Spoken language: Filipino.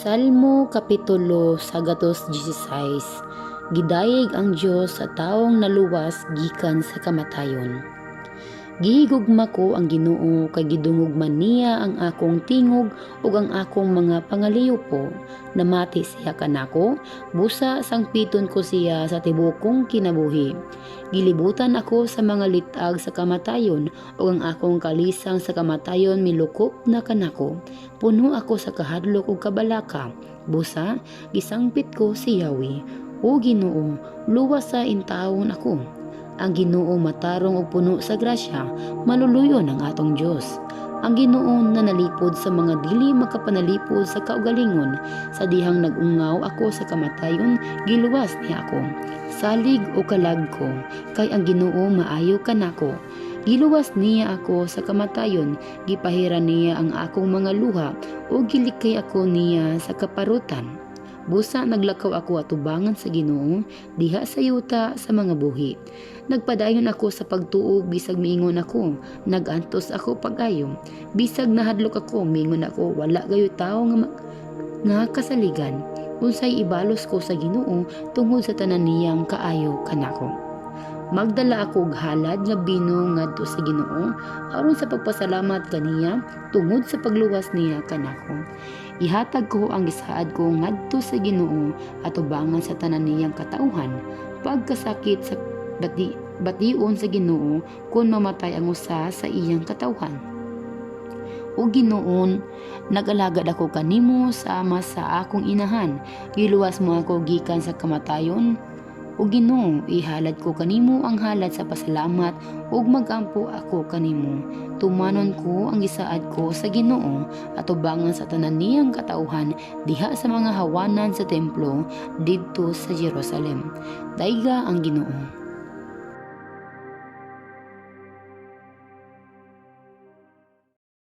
Salmo Kapitulo 116. Gidayeg ang Dios sa taong naluwas gikan sa kamatayon. Gihigugma ko ang Ginoo kay gidungog man niya ang akong tingog ug ang akong mga pangaliyopo. Namati siya kanako, busa sangpiton ko siya sa tibokong kinabuhi. Gilibutan ako sa mga litag sa kamatayon ug ang akong kalisang sa kamatayon milukop na kanako. Puno ako sa kahadlok ug kabalaka. Busa gisangpit ko si Yahweh. O Ginoo, luwas sa intawon ako. Ang Ginoo matarong ug puno sa grasya, maluluyon ang atong Dios. Ang Ginoo na nalipod sa mga dili makapanalipod sa kaugalingon, sa dihang nagungaw ako sa kamatayon, giluwas niya ako. Salig o kalag ko, kay ang Ginoo maayo kanako. Giluwas niya ako sa kamatayon, gipahiran niya ang akong mga luha, o gilikay ako niya sa kaparutan. Busa naglakaw ako atubangan sa Ginoo, diha sa yuta sa mga buhi. Nagpadayon ako sa pagtuo bisag miingon ako, nagantos ako pagayo. Bisag nahadlok ako, miingon ako, wala gayo tawo nga kasaligan. Unsay ibalos ko sa Ginoo tungod sa tanan niyang kaayo kanako. Magdala ako og halad nga bino ngadto sa Ginoo aron sa pagpasalamat kaniya tungod sa pagluwas niya kanako. Ihatag ko ang gisaad ko ngadto sa Ginoo atubangan sa tanan niyang katauhan. Pagkasakit sa bation sa Ginoo kun mamatay ang usa sa iyang katauhan. O Ginoon, nag-alagad ako kanimo sama sa akong inahan. Giluwas mo ako gikan sa kamatayon. O Ginoo, ihalad ko kanimo ang halad sa pasalamat ug magampo ako kanimo. Tumanon ko ang gisaad ko sa Ginoo atubangan sa tanan niyang katauhan diha sa mga hawanan sa templo didto sa Jerusalem. Dayga ang Ginoo.